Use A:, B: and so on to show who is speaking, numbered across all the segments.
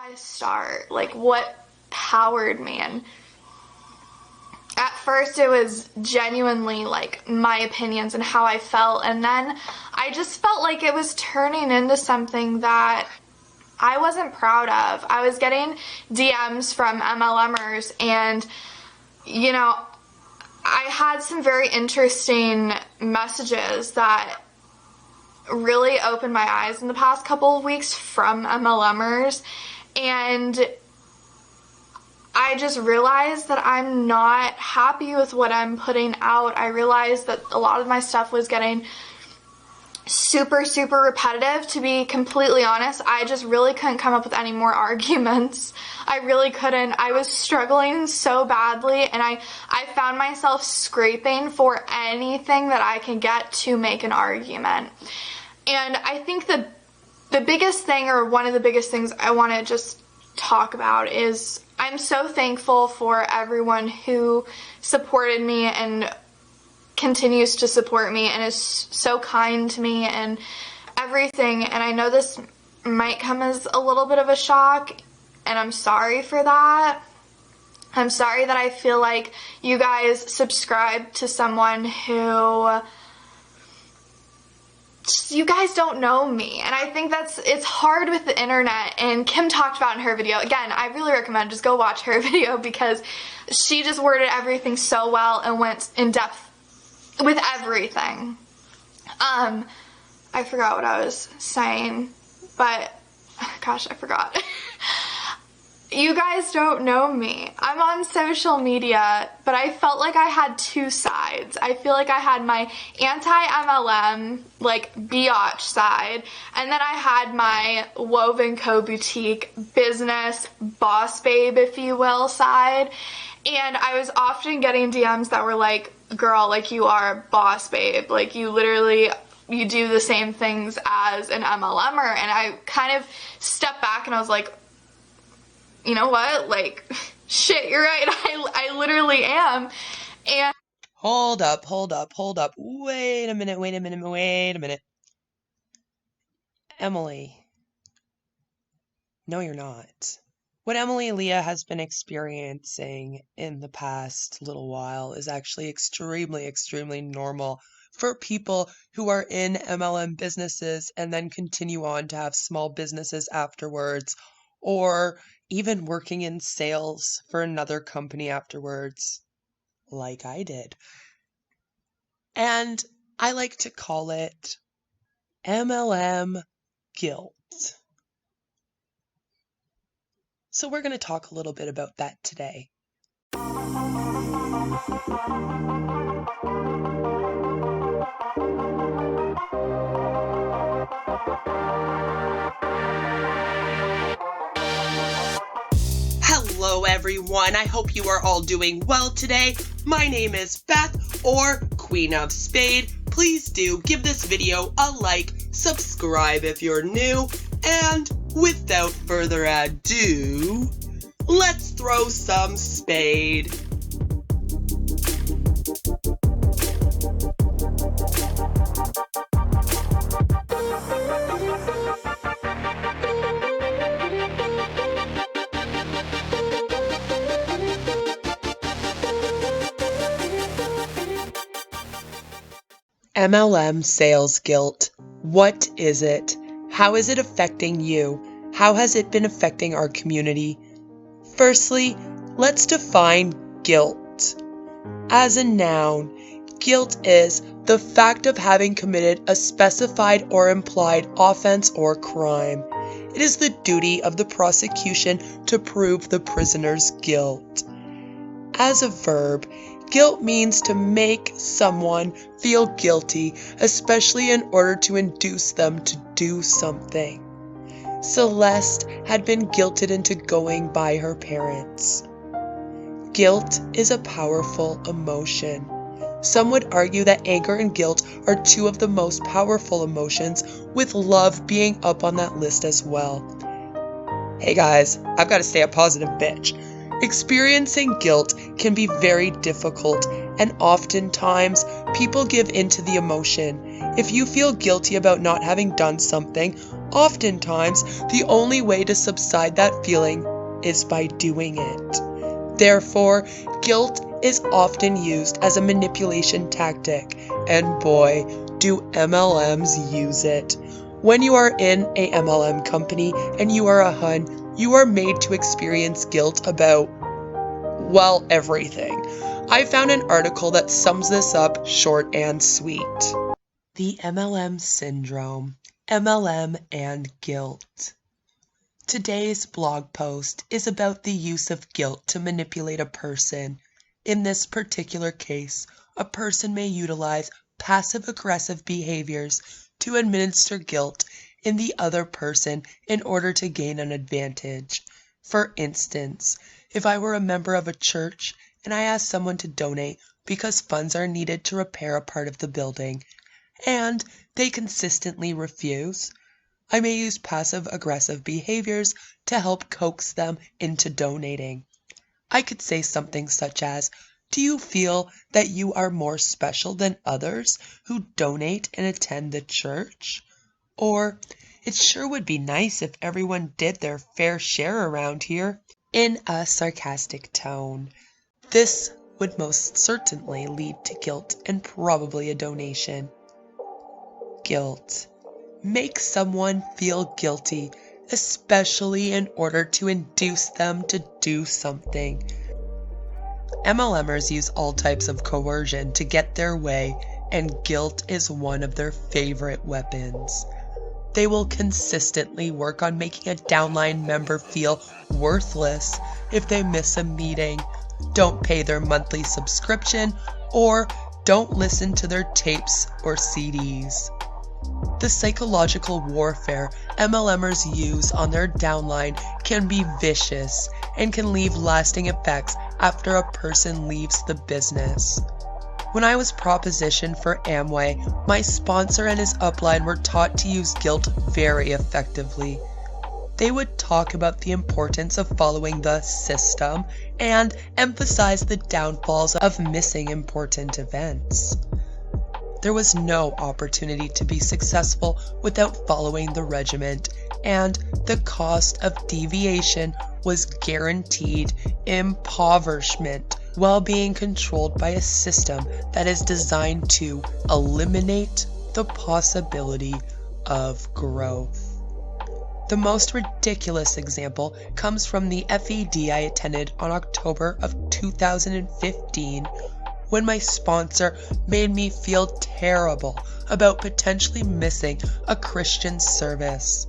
A: I start? Like, what powered me? And at first it was genuinely like my opinions and how I felt, and then I just felt like it was turning into something that I wasn't proud of. I was getting DMs from MLMers, and you know, I had some very interesting messages that really opened my eyes in the past couple of weeks from MLMers, and I just realized that I'm not happy with what I'm putting out. I realized that a lot of my stuff was getting super repetitive. To be completely honest, I just really couldn't come up with any more arguments. I really couldn't. I was struggling so badly, and I found myself scraping for anything that I can get to make an argument. And I think the biggest thing, or one of the biggest things I want to just talk about, is I'm so thankful for everyone who supported me and continues to support me and is so kind to me and everything. And I know this might come as a little bit of a shock, and I'm sorry for that. I'm sorry that I feel like you guys subscribe to someone who you guys don't know me. And I think it's hard with the internet, and Kim talked about in her video. Again, I really recommend just go watch her video, because she just worded everything so well and went in depth with everything. I forgot what I was saying, but gosh, I forgot. You guys don't know me. I'm on social media, but I felt like I had two sides. I feel like I had my anti-MLM, like, biatch side, and then I had my Woven Co. boutique business, Bossbabe, if you will, side. And I was often getting DMs that were like, girl, like, you are a boss babe. Like, you do the same things as an MLMer. And I kind of stepped back and I was like, you know what? Like, shit, you're right. I literally am. And
B: Hold up. Wait a minute. Emily. No, you're not. What Emily Leah has been experiencing in the past little while is actually extremely normal for people who are in MLM businesses and then continue on to have small businesses afterwards, or even working in sales for another company afterwards, like I did. And I like to call it MLM guilt. So we're going to talk a little bit about that today. Hello everyone, I hope you are all doing well today. My name is Beth, or Queen of Spade. Please do give this video a like, subscribe if you're new, and without further ado, let's throw some spade. MLM Sales Guilt. What is it? How is it affecting you? How has it been affecting our community? Firstly, let's define guilt. As a noun, guilt is the fact of having committed a specified or implied offense or crime. It is the duty of the prosecution to prove the prisoner's guilt. As a verb, guilt means to make someone feel guilty, especially in order to induce them to do something. Celeste had been guilted into going by her parents. Guilt is a powerful emotion. Some would argue that anger and guilt are two of the most powerful emotions, with love being up on that list as well. Hey guys, I've got to stay a positive bitch. Experiencing guilt can be very difficult, and oftentimes people give in to the emotion. If you feel guilty about not having done something, Oftentimes, the only way to subside that feeling is by doing it. Therefore, guilt is often used as a manipulation tactic, and boy, do MLMs use it. When you are in a MLM company and you are a hun, you are made to experience guilt about, well, everything. I found an article that sums this up short and sweet. The MLM Syndrome, MLM and Guilt. Today's blog post is about the use of guilt to manipulate a person. In this particular case, a person may utilize passive-aggressive behaviors to administer guilt in the other person in order to gain an advantage. For instance, if I were a member of a church and I asked someone to donate because funds are needed to repair a part of the building, and they consistently refuse, I may use passive-aggressive behaviors to help coax them into donating. I could say something such as, "Do you feel that you are more special than others who donate and attend the church?" Or, "It sure would be nice if everyone did their fair share around here," in a sarcastic tone. This would most certainly lead to guilt and probably a donation. Guilt. Make someone feel guilty, especially in order to induce them to do something. MLMers use all types of coercion to get their way, and guilt is one of their favorite weapons. They will consistently work on making a downline member feel worthless if they miss a meeting, don't pay their monthly subscription, or don't listen to their tapes or CDs. The psychological warfare MLMers use on their downline can be vicious and can leave lasting effects after a person leaves the business. When I was propositioned for Amway, my sponsor and his upline were taught to use guilt very effectively. They would talk about the importance of following the system and emphasize the downfalls of missing important events. There was no opportunity to be successful without following the regiment, and the cost of deviation was guaranteed impoverishment while being controlled by a system that is designed to eliminate the possibility of growth. The most ridiculous example comes from the FED I attended on October of 2015, when my sponsor made me feel terrible about potentially missing a Christian service.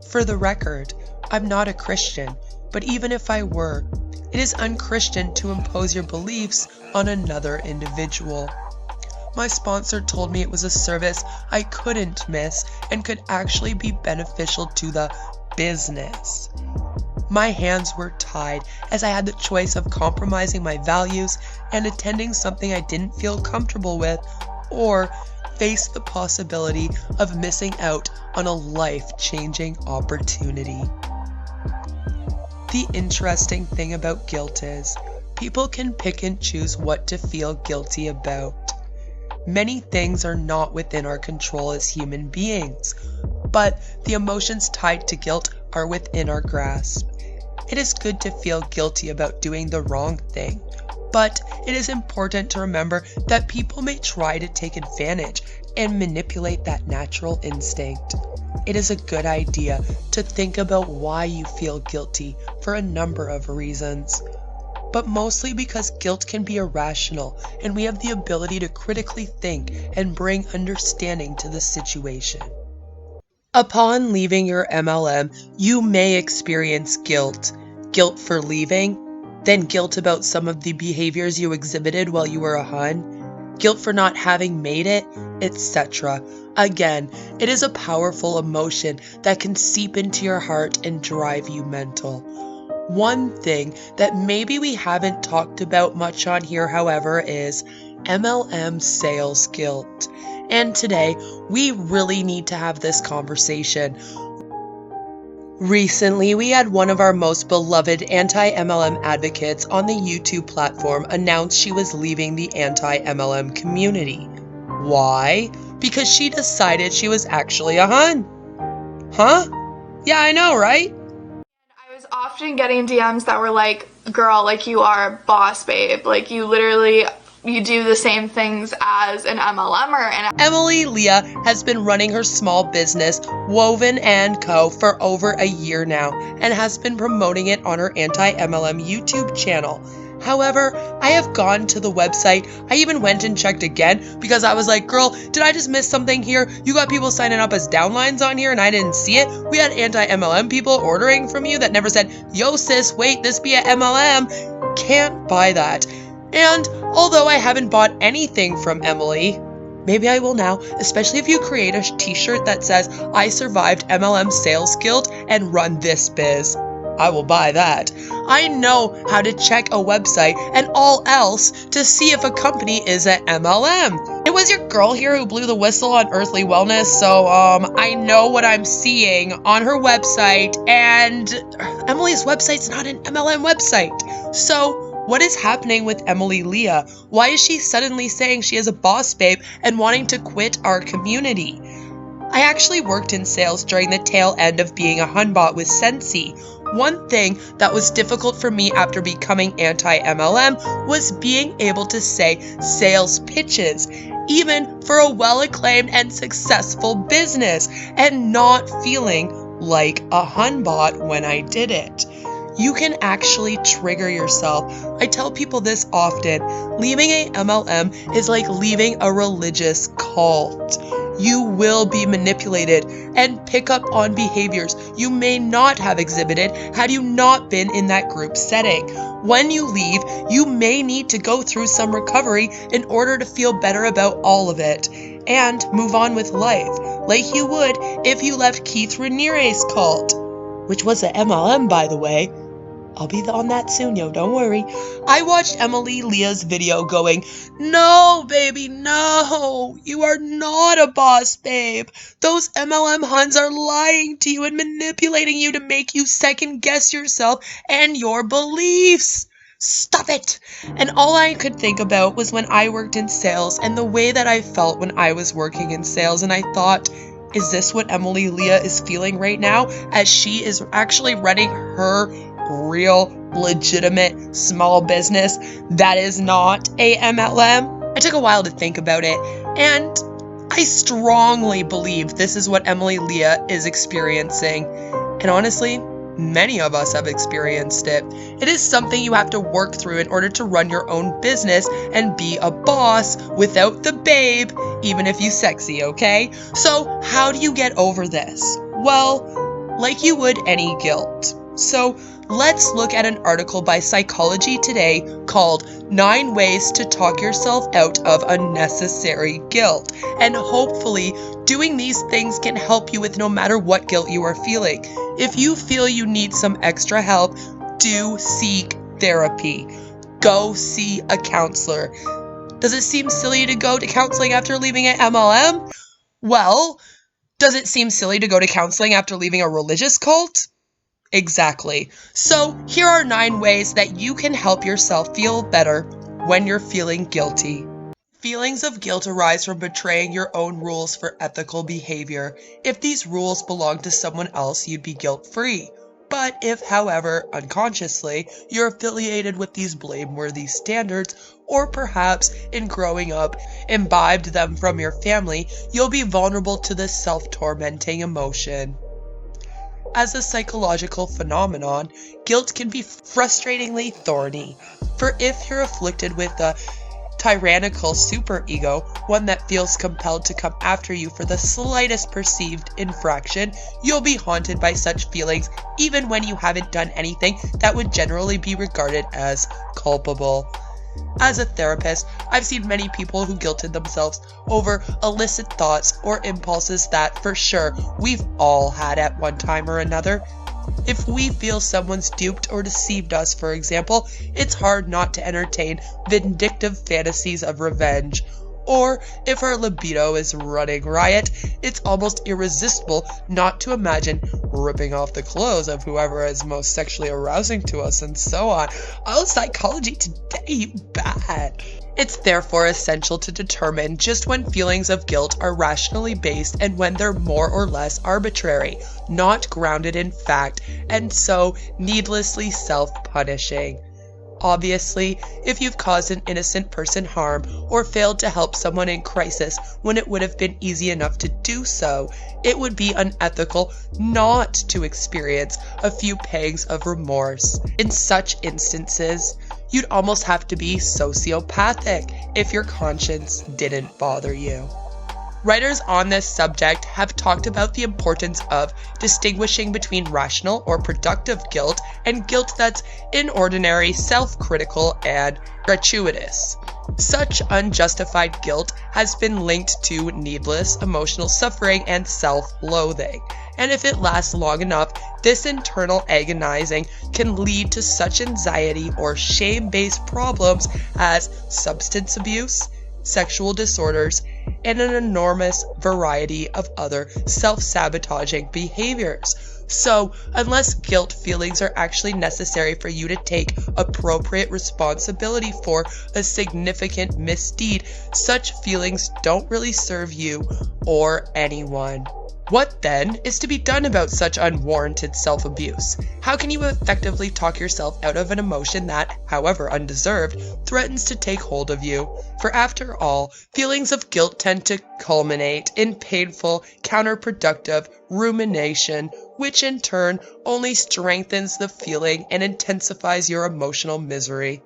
B: For the record, I'm not a Christian, but even if I were, it is unchristian to impose your beliefs on another individual. My sponsor told me it was a service I couldn't miss and could actually be beneficial to the business. My hands were tied as I had the choice of compromising my values and attending something I didn't feel comfortable with, or face the possibility of missing out on a life-changing opportunity. The interesting thing about guilt is, people can pick and choose what to feel guilty about. Many things are not within our control as human beings, but the emotions tied to guilt are within our grasp. It is good to feel guilty about doing the wrong thing, but it is important to remember that people may try to take advantage and manipulate that natural instinct. It is a good idea to think about why you feel guilty for a number of reasons, but mostly because guilt can be irrational and we have the ability to critically think and bring understanding to the situation. Upon leaving your MLM, you may experience guilt. Guilt for leaving, then guilt about some of the behaviors you exhibited while you were a hun, guilt for not having made it, etc. Again, it is a powerful emotion that can seep into your heart and drive you mental. One thing that maybe we haven't talked about much on here, however, is MLM Sales Guilt. And today, we really need to have this conversation. Recently, we had one of our most beloved anti-MLM advocates on the YouTube platform announce she was leaving the anti-MLM community. Why? Because she decided she was actually a hun. Huh? Yeah, I know, right?
A: I was often getting DMs that were like, girl, like you are a boss babe. Like you literally, you do the same things as an MLMer. And
B: Emily Leah has been running her small business, Woven & Co., for over a year now and has been promoting it on her anti-MLM YouTube channel. However, I have gone to the website. I even went and checked again because I was like, girl, did I just miss something here? You got people signing up as downlines on here and I didn't see it. We had anti-MLM people ordering from you that never said, yo sis, wait, this be a MLM. Can't buy that. And although I haven't bought anything from Emily, maybe I will now, especially if you create a t-shirt that says, I survived MLM Sales Guilt and run this biz. I will buy that. I know how to check a website and all else to see if a company is an MLM. It was your girl here who blew the whistle on Earthly Wellness, so I know what I'm seeing on her website, and Emily's website's not an MLM website. So what is happening with Emily Leah? Why is she suddenly saying she is a boss babe and wanting to quit our community? I actually worked in sales during the tail end of being a Hunbot with Sensi. One thing that was difficult for me after becoming anti-MLM was being able to say sales pitches, even for a well-acclaimed and successful business, and not feeling like a Hunbot when I did it. You can actually trigger yourself. I tell people this often. Leaving a MLM is like leaving a religious cult. You will be manipulated and pick up on behaviors you may not have exhibited had you not been in that group setting. When you leave, you may need to go through some recovery in order to feel better about all of it and move on with life, like you would if you left Keith Raniere's cult, which was an MLM, by the way. I'll be on that soon, yo, don't worry. I watched Emily Leah's video going, no, baby, no, you are not a boss babe. Those MLM Huns are lying to you and manipulating you to make you second guess yourself and your beliefs. Stop it! And all I could think about was when I worked in sales and the way that I felt when I was working in sales, and I thought, is this what Emily Leah is feeling right now as she is actually running her real, legitimate, small business that is not a MLM? I took a while to think about it, and I strongly believe this is what Emily Leah is experiencing. And honestly, many of us have experienced it. It is something you have to work through in order to run your own business and be a boss without the babe, even if you sexy, okay? So how do you get over this? Well, like you would any guilt. So let's look at an article by Psychology Today called 9 Ways to Talk Yourself Out of Unnecessary Guilt. And hopefully doing these things can help you with no matter what guilt you are feeling. If you feel you need some extra help, do seek therapy. Go see a counselor. Does it seem silly to go to counseling after leaving an MLM? Well, does it seem silly to go to counseling after leaving a religious cult? Exactly. So here are 9 ways that you can help yourself feel better when you're feeling guilty. Feelings of guilt arise from betraying your own rules for ethical behavior. If these rules belong to someone else, you'd be guilt-free. But if, however, unconsciously, you're affiliated with these blameworthy standards, or perhaps in growing up imbibed them from your family, you'll be vulnerable to this self-tormenting emotion. As a psychological phenomenon, guilt can be frustratingly thorny. For if you're afflicted with a tyrannical superego, one that feels compelled to come after you for the slightest perceived infraction, you'll be haunted by such feelings even when you haven't done anything that would generally be regarded as culpable. As a therapist, I've seen many people who guilted themselves over illicit thoughts or impulses that, for sure, we've all had at one time or another. If we feel someone's duped or deceived us, for example, it's hard not to entertain vindictive fantasies of revenge. Or if our libido is running riot, it's almost irresistible not to imagine ripping off the clothes of whoever is most sexually arousing to us and so on. Oh, psychology today, you bad. It's therefore essential to determine just when feelings of guilt are rationally based and when they're more or less arbitrary, not grounded in fact, and so needlessly self-punishing. Obviously, if you've caused an innocent person harm or failed to help someone in crisis when it would have been easy enough to do so, it would be unethical not to experience a few pangs of remorse. In such instances, you'd almost have to be sociopathic if your conscience didn't bother you. Writers on this subject have talked about the importance of distinguishing between rational or productive guilt and guilt that's inordinary, self-critical, and gratuitous. Such unjustified guilt has been linked to needless emotional suffering and self-loathing. And if it lasts long enough, this internal agonizing can lead to such anxiety or shame-based problems as substance abuse, sexual disorders, and an enormous variety of other self-sabotaging behaviors. So, unless guilt feelings are actually necessary for you to take appropriate responsibility for a significant misdeed, such feelings don't really serve you or anyone. What then is to be done about such unwarranted self-abuse? How can you effectively talk yourself out of an emotion that, however undeserved, threatens to take hold of you? For after all, feelings of guilt tend to culminate in painful, counterproductive rumination, which in turn only strengthens the feeling and intensifies your emotional misery.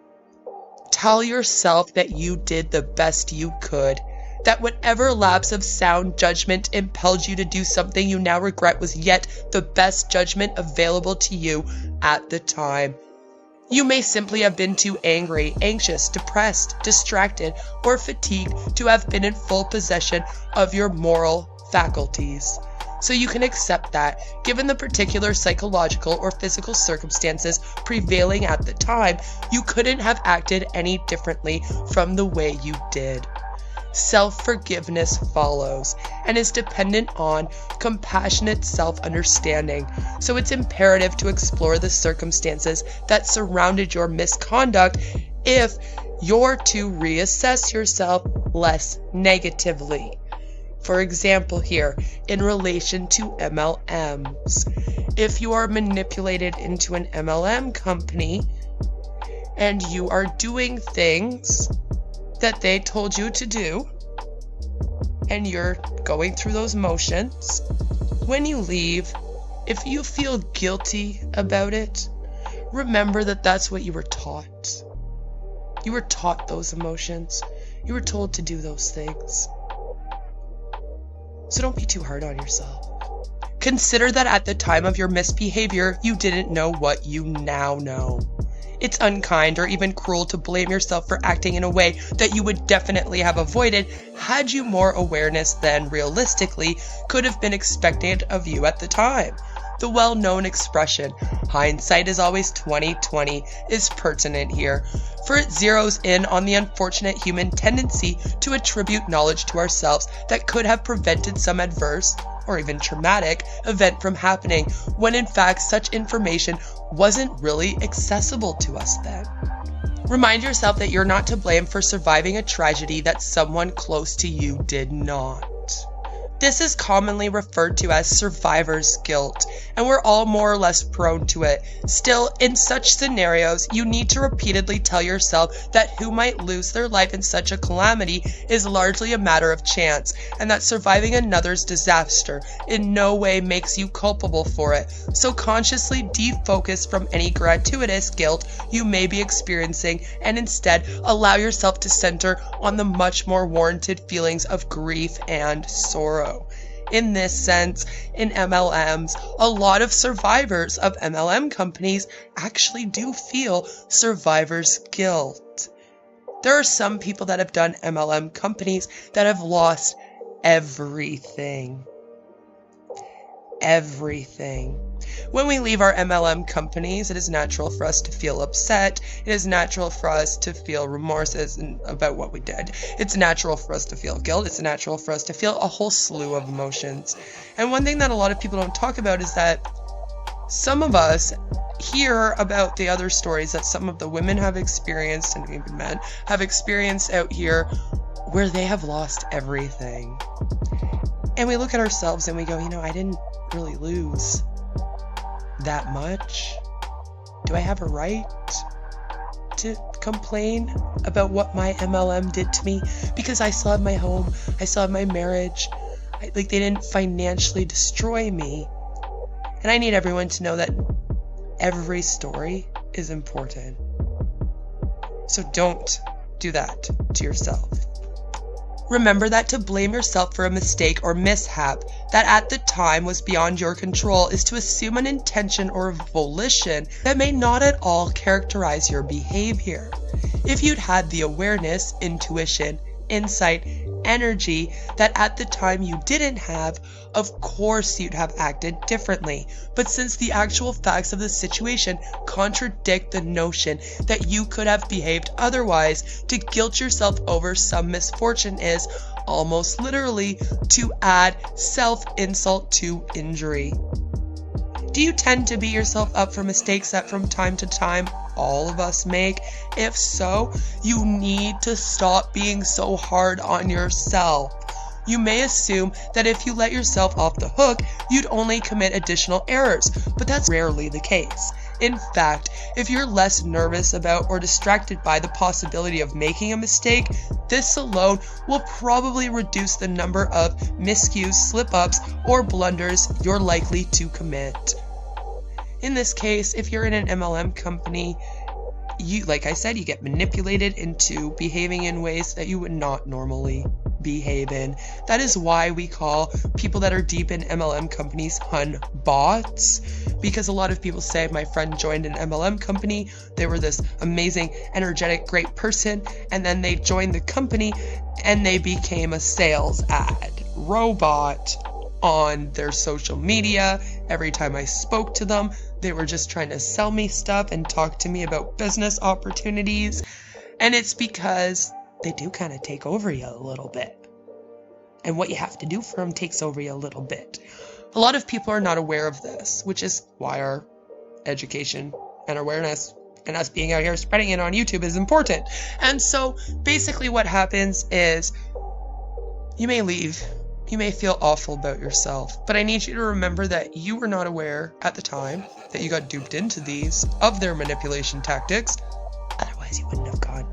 B: Tell yourself that you did the best you could, that whatever lapse of sound judgment impelled you to do something you now regret was yet the best judgment available to you at the time. You may simply have been too angry, anxious, depressed, distracted, or fatigued to have been in full possession of your moral faculties. So you can accept that, given the particular psychological or physical circumstances prevailing at the time, you couldn't have acted any differently from the way you did. Self-forgiveness follows and is dependent on compassionate self-understanding, so it's imperative to explore the circumstances that surrounded your misconduct if you're to reassess yourself less negatively. For example here, in relation to MLMs, if you are manipulated into an MLM company and you are doing things that they told you to do, and you're going through those motions, when you leave, if you feel guilty about it, remember that that's what you were taught. You were taught those emotions. You were told to do those things. So don't be too hard on yourself. Consider that at the time of your misbehavior, you didn't know what you now know. It's unkind or even cruel to blame yourself for acting in a way that you would definitely have avoided had you more awareness than realistically could have been expected of you at the time. The well-known expression, hindsight is always 20/20, is pertinent here, for it zeroes in on the unfortunate human tendency to attribute knowledge to ourselves that could have prevented some adverse, or even traumatic, event from happening, when in fact such information wasn't really accessible to us then. Remind yourself that you're not to blame for surviving a tragedy that someone close to you did not. This is commonly referred to as survivor's guilt, and we're all more or less prone to it. Still, in such scenarios, you need to repeatedly tell yourself that who might lose their life in such a calamity is largely a matter of chance, and that surviving another's disaster in no way makes you culpable for it. So consciously defocus from any gratuitous guilt you may be experiencing, and instead allow yourself to center on the much more warranted feelings of grief and sorrow. In this sense, in MLMs, a lot of survivors of MLM companies actually do feel survivor's guilt. There are some people that have done MLM companies that have lost everything. Everything. When we leave our MLM companies, it is natural for us to feel upset. It is natural for us to feel remorse about what we did. It's natural for us to feel guilt. It's natural for us to feel a whole slew of emotions. And one thing that a lot of people don't talk about is that some of us hear about the other stories that some of the women have experienced, and even men have experienced out here, where they have lost everything. And we look at ourselves and we go, I didn't really lose that much. Do I have a right to complain about what my MLM did to me? Because I still have my home, I still have my marriage. They didn't financially destroy me. And I need everyone to know that every story is important. So don't do that to yourself. Remember that to blame yourself for a mistake or mishap that at the time was beyond your control is to assume an intention or a volition that may not at all characterize your behavior. If you'd had the awareness, intuition, insight, energy that at the time you didn't have, of course you'd have acted differently. But since the actual facts of the situation contradict the notion that you could have behaved otherwise, to guilt yourself over some misfortune is, almost literally, to add self-insult to injury. Do you tend to beat yourself up for mistakes that from time to time all of us make? If so, you need to stop being so hard on yourself. You may assume that if you let yourself off the hook, you'd only commit additional errors, but that's rarely the case. In fact, if you're less nervous about or distracted by the possibility of making a mistake, this alone will probably reduce the number of miscues, slip-ups, or blunders you're likely to commit. In this case, if you're in an MLM company, like I said, you get manipulated into behaving in ways that you would not normally behave in. That is why we call people that are deep in MLM companies Hun bots, because a lot of people say, my friend joined an MLM company, they were this amazing, energetic, great person, and then they joined the company and they became a sales ad robot on their social media. Every time I spoke to them, they were just trying to sell me stuff and talk to me about business opportunities. And it's because they do kind of take over you a little bit. And what you have to do for them takes over you a little bit. A lot of people are not aware of this, which is why our education and awareness and us being out here spreading it on YouTube is important. And so basically what happens is you may leave. You may feel awful about yourself, but I need you to remember that you were not aware at the time that you got duped into these of their manipulation tactics. Otherwise, you wouldn't have gone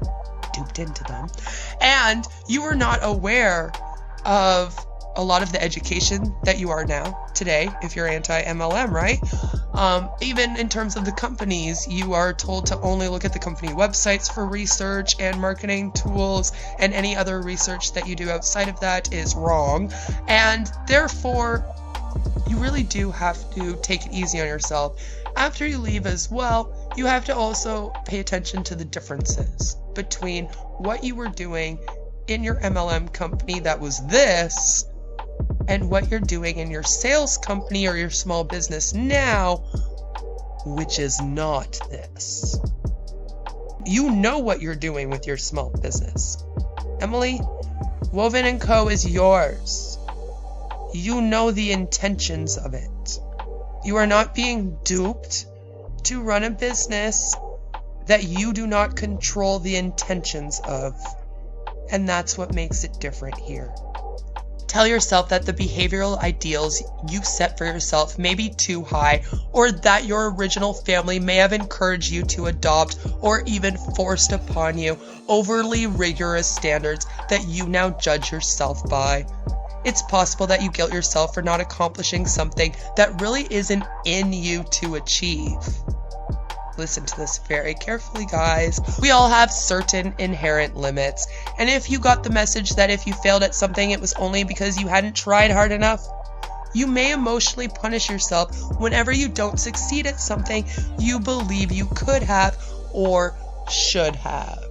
B: duped into them. And you were not aware of a lot of the education that you are now today if you're anti-MLM, right? Even in terms of the companies, you are told to only look at the company websites for research and marketing tools, and any other research that you do outside of that is wrong. And therefore, you really do have to take it easy on yourself. After you leave as well, you have to also pay attention to the differences between what you were doing in your MLM company that was this, and what you're doing in your sales company or your small business now, which is not this. You know what you're doing with your small business. Emily, Woven & Co. is yours. You know the intentions of it. You are not being duped to run a business that you do not control the intentions of. And that's what makes it different here. Tell yourself that the behavioral ideals you set for yourself may be too high, or that your original family may have encouraged you to adopt or even forced upon you overly rigorous standards that you now judge yourself by. It's possible that you guilt yourself for not accomplishing something that really isn't in you to achieve. Listen to this very carefully, guys. We all have certain inherent limits, and if you got the message that if you failed at something it was only because you hadn't tried hard enough, you may emotionally punish yourself whenever you don't succeed at something you believe you could have or should have.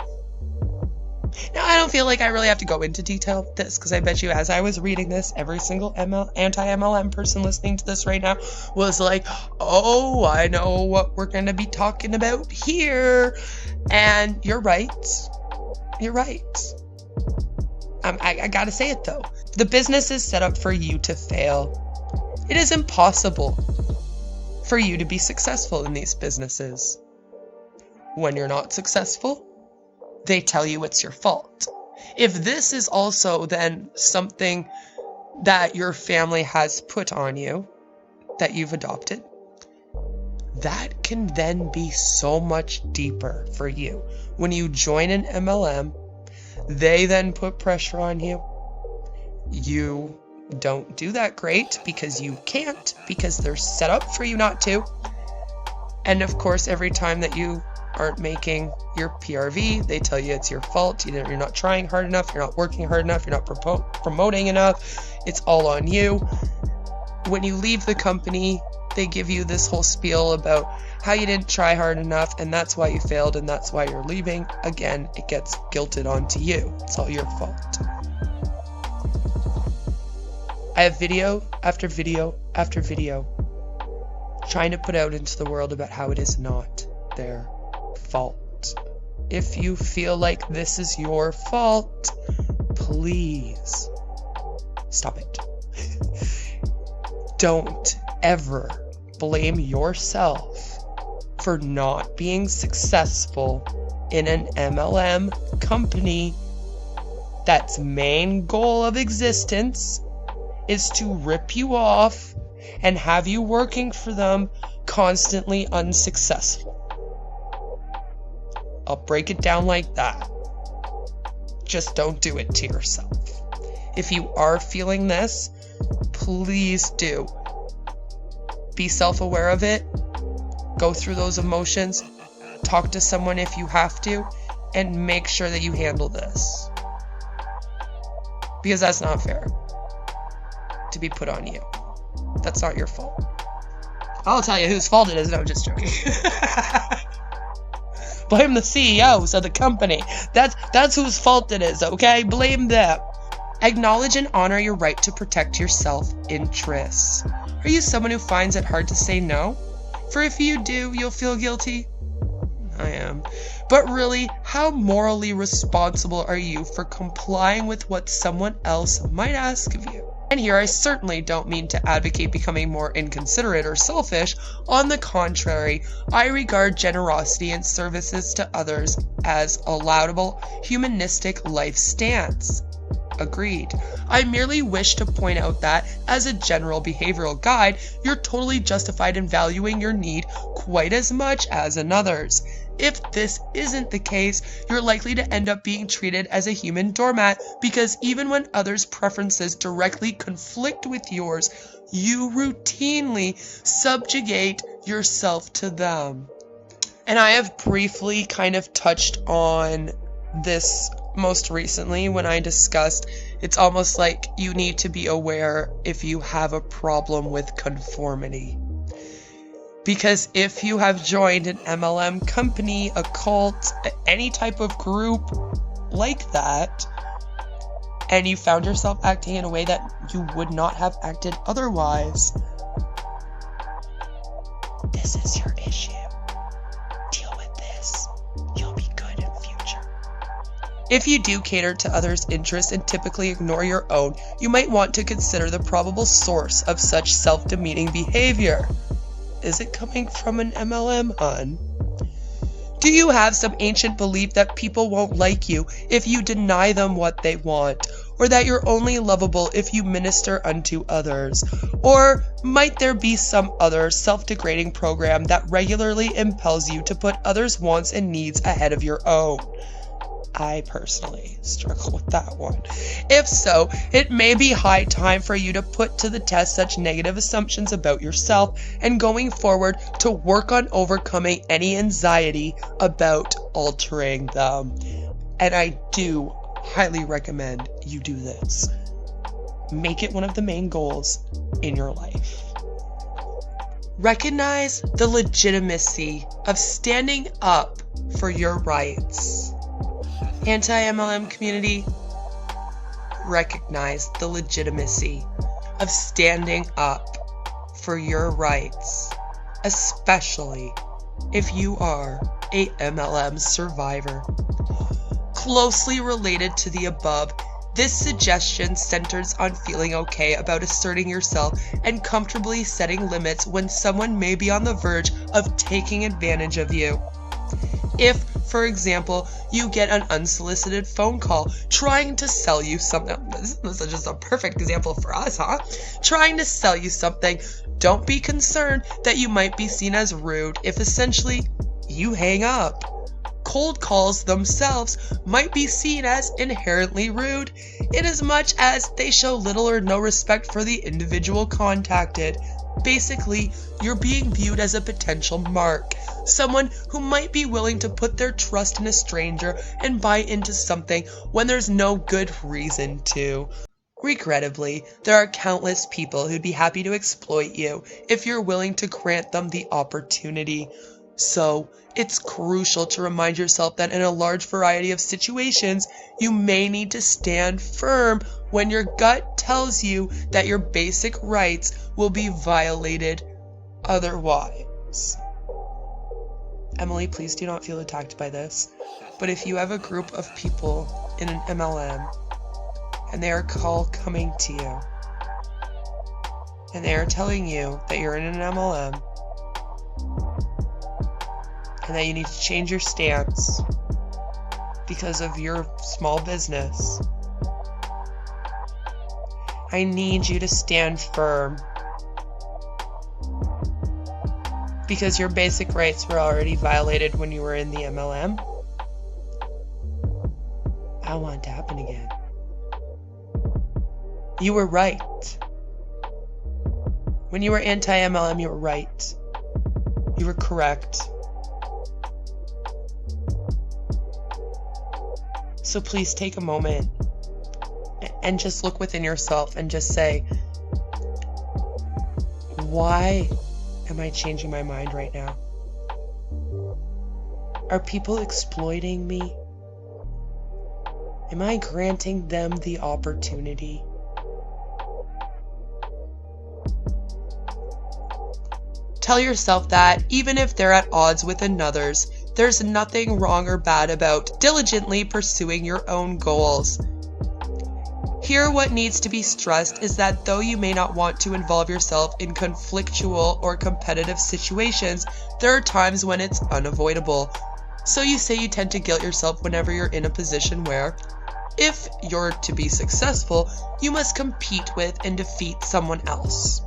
B: Now, I don't feel like I really have to go into detail with this, because I bet you as I was reading this, every single anti-MLM person listening to this right now was like, oh, I know what we're going to be talking about here. And you're right. You're right. I gotta say it though. The business is set up for you to fail. It is impossible for you to be successful in these businesses. When you're not successful, they tell you it's your fault. If this is also then something that your family has put on you, that you've adopted, that can then be so much deeper for you. When you join an MLM, they then put pressure on you. You don't do that great because you can't, because they're set up for you not to. And of course, every time that you aren't making your PRV, they tell you it's your fault. You're not trying hard enough, you're not working hard enough, you're not promoting enough. It's all on you. When you leave the company, they give you this whole spiel about how you didn't try hard enough, and that's why you failed, and that's why you're leaving. Again, it gets guilted onto you. It's all your fault. I have video after video after video trying to put out into the world about how it is not their fault. If you feel like this is your fault, please stop it. Don't ever blame yourself for not being successful in an MLM company that's main goal of existence is to rip you off and have you working for them constantly unsuccessful. I'll break it down like that. Just don't do it to yourself. If you are feeling this, please do. Be self-aware of it. Go through those emotions. Talk to someone if you have to. And make sure that you handle this. Because that's not fair to be put on you. That's not your fault. I'll tell you whose fault it is. No, I'm just joking. Blame the CEOs of the company. That's whose fault it is, okay? Blame them. Acknowledge and honor your right to protect your self-interests. Are you someone who finds it hard to say no? For if you do, you'll feel guilty. I am. But really, how morally responsible are you for complying with what someone else might ask of you? And here I certainly don't mean to advocate becoming more inconsiderate or selfish. On the contrary, I regard generosity and services to others as a laudable, humanistic life stance. Agreed. I merely wish to point out that, as a general behavioral guide, you're totally justified in valuing your need quite as much as another's. If this isn't the case, you're likely to end up being treated as a human doormat, because even when others' preferences directly conflict with yours, you routinely subjugate yourself to them. And I have briefly kind of touched on this most recently when I discussed it's almost like you need to be aware if you have a problem with conformity. Because if you have joined an MLM company, a cult, any type of group like that, and you found yourself acting in a way that you would not have acted otherwise, this is your issue. Deal with this. You'll be good in future. If you do cater to others' interests and typically ignore your own, you might want to consider the probable source of such self-demeaning behavior. Is it coming from an MLM, hun? Do you have some ancient belief that people won't like you if you deny them what they want, or that you're only lovable if you minister unto others? Or might there be some other self-degrading program that regularly impels you to put others' wants and needs ahead of your own? I personally struggle with that one. If so, it may be high time for you to put to the test such negative assumptions about yourself and going forward to work on overcoming any anxiety about altering them. And I do highly recommend you do this. Make it one of the main goals in your life. Recognize the legitimacy of standing up for your rights. Anti-MLM community, recognize the legitimacy of standing up for your rights, especially if you are a MLM survivor. Closely related to the above, this suggestion centers on feeling okay about asserting yourself and comfortably setting limits when someone may be on the verge of taking advantage of you. If, for example, you get an unsolicited phone call trying to sell you something, this is just a perfect example for us, huh? Trying to sell you something, don't be concerned that you might be seen as rude if essentially you hang up. Cold calls themselves might be seen as inherently rude, inasmuch as they show little or no respect for the individual contacted. Basically, you're being viewed as a potential mark, someone who might be willing to put their trust in a stranger and buy into something when there's no good reason to. Regrettably, there are countless people who'd be happy to exploit you if you're willing to grant them the opportunity. So, it's crucial to remind yourself that in a large variety of situations, you may need to stand firm when your gut tells you that your basic rights will be violated otherwise. Emily, please do not feel attacked by this, but if you have a group of people in an MLM and they are coming to you and they are telling you that you're in an MLM and that you need to change your stance because of your small business, I need you to stand firm because your basic rights were already violated when you were in the MLM. I don't want it to happen again. You were right. When you were anti-MLM, you were right. You were correct. So please take a moment and just look within yourself and just say, why am I changing my mind right now? Are people exploiting me? Am I granting them the opportunity? Tell yourself that even if they're at odds with another's, there's nothing wrong or bad about diligently pursuing your own goals. Here, what needs to be stressed is that though you may not want to involve yourself in conflictual or competitive situations, there are times when it's unavoidable. So you say you tend to guilt yourself whenever you're in a position where, if you're to be successful, you must compete with and defeat someone else.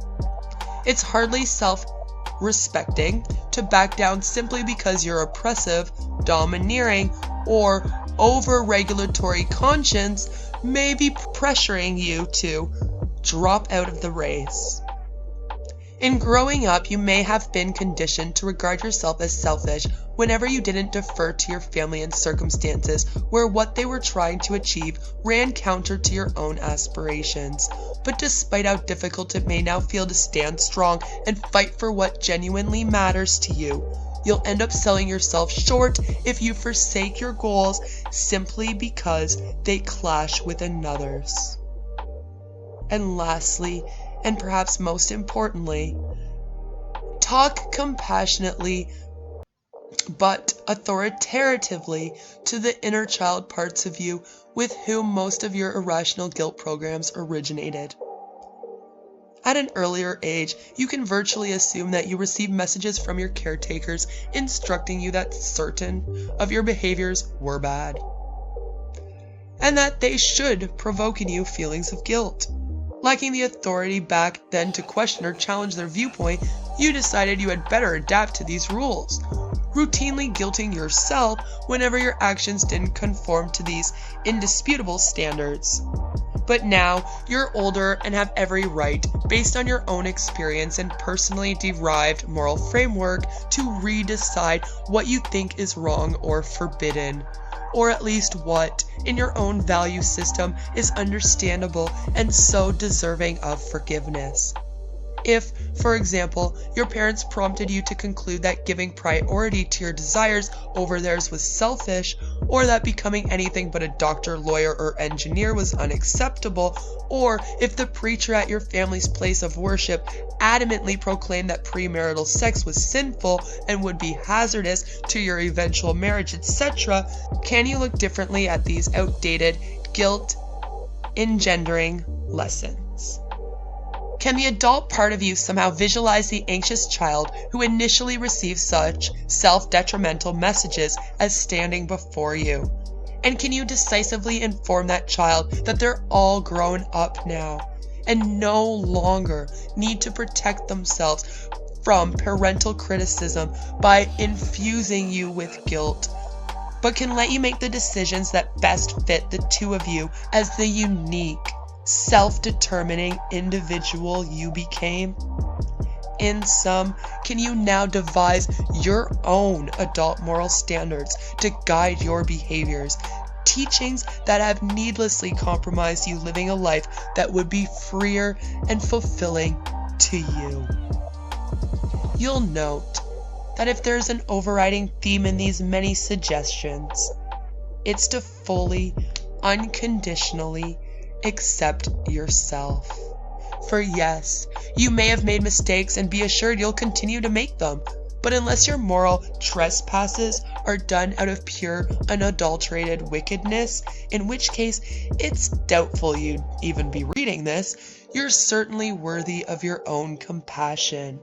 B: It's hardly self-respecting to back down simply because your oppressive, domineering, or over-regulatory conscience may be pressuring you to drop out of the race. In growing up, you may have been conditioned to regard yourself as selfish whenever you didn't defer to your family and circumstances where what they were trying to achieve ran counter to your own aspirations. But despite how difficult it may now feel to stand strong and fight for what genuinely matters to you, you'll end up selling yourself short if you forsake your goals simply because they clash with another's. And lastly, and perhaps most importantly, talk compassionately but authoritatively to the inner child parts of you with whom most of your irrational guilt programs originated. At an earlier age, you can virtually assume that you receive messages from your caretakers instructing you that certain of your behaviors were bad, and that they should provoke in you feelings of guilt. Lacking the authority back then to question or challenge their viewpoint, you decided you had better adapt to these rules, routinely guilting yourself whenever your actions didn't conform to these indisputable standards. But now, you're older and have every right, based on your own experience and personally derived moral framework, to redecide what you think is wrong or forbidden, or at least what, in your own value system, is understandable and so deserving of forgiveness. If, for example, your parents prompted you to conclude that giving priority to your desires over theirs was selfish, or that becoming anything but a doctor, lawyer, or engineer was unacceptable, or if the preacher at your family's place of worship adamantly proclaimed that premarital sex was sinful and would be hazardous to your eventual marriage, etc., can you look differently at these outdated, guilt-engendering lessons? Can the adult part of you somehow visualize the anxious child who initially receives such self-detrimental messages as standing before you? And can you decisively inform that child that they're all grown up now and no longer need to protect themselves from parental criticism by infusing you with guilt, but can let you make the decisions that best fit the two of you as the unique, self-determining individual you became? In sum, can you now devise your own adult moral standards to guide your behaviors, teachings that have needlessly compromised you living a life that would be freer and fulfilling to you? You'll note that if there's an overriding theme in these many suggestions, it's to fully, unconditionally accept yourself. For yes, you may have made mistakes, and be assured you'll continue to make them, but unless your moral trespasses are done out of pure, unadulterated wickedness, in which case it's doubtful you'd even be reading this, you're certainly worthy of your own compassion.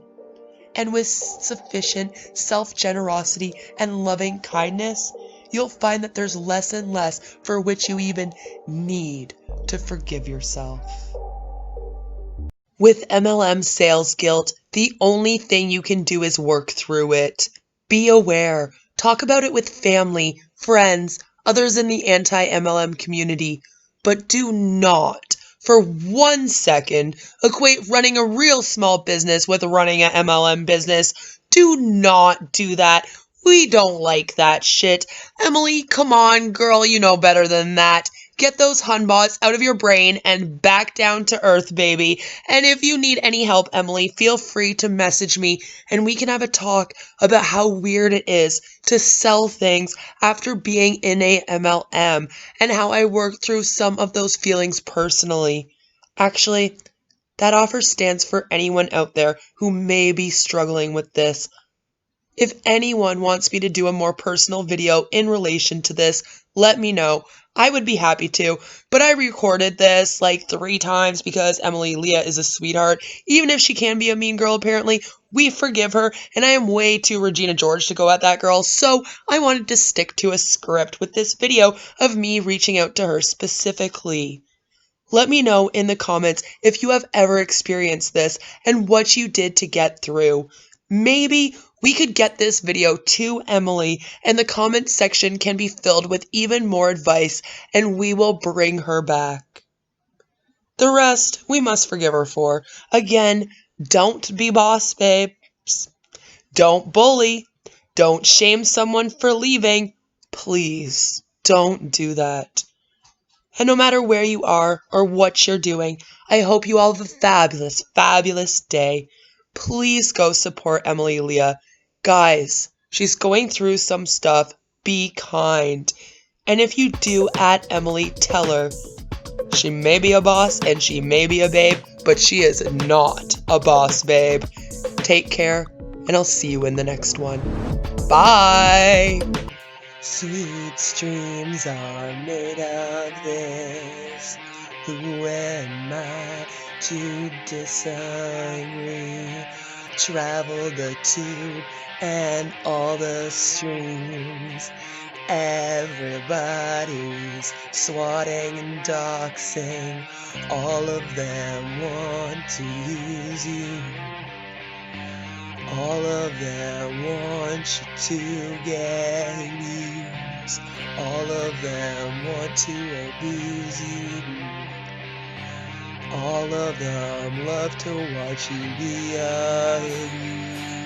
B: And with sufficient self-generosity and loving kindness, you'll find that there's less and less for which you even need to forgive yourself. With MLM Sales Guilt, the only thing you can do is work through it. Be aware. Talk about it with family, friends, others in the anti-MLM community. But do not, for 1 second, equate running a real small business with running an MLM business. Do not do that. We don't like that shit. Emily, come on, girl, you know better than that. Get those hunbots out of your brain and back down to earth, baby. And if you need any help, Emily, feel free to message me and we can have a talk about how weird it is to sell things after being in a MLM and how I work through some of those feelings personally. Actually, that offer stands for anyone out there who may be struggling with this. If anyone wants me to do a more personal video in relation to this, let me know. I would be happy to, but I recorded this like 3 times because Leah is a sweetheart. Even if she can be a mean girl, apparently, we forgive her, and I am way too Regina George to go at that girl, so I wanted to stick to a script with this video of me reaching out to her specifically. Let me know in the comments if you have ever experienced this and what you did to get through. Maybe we could get this video to Emily and the comment section can be filled with even more advice and we will bring her back. The rest we must forgive her for. Again, don't be boss babes. Don't bully. Don't shame someone for leaving. Please don't do that. And no matter where you are or what you're doing, I hope you all have a fabulous, fabulous day. Please go support Leah. Guys, she's going through some stuff. Be kind. And if you do at Emily, tell her she may be a boss and she may be a babe, but she is not a boss babe. Take care, and I'll see you in the next one. Bye! Sweet streams are made of this. Who am I to disagree? Travel the tube and all the streams. Everybody's swatting and doxing. All of them want to use you. All of them want you to get used. All of them want to abuse you. All of them love to watch you be abused.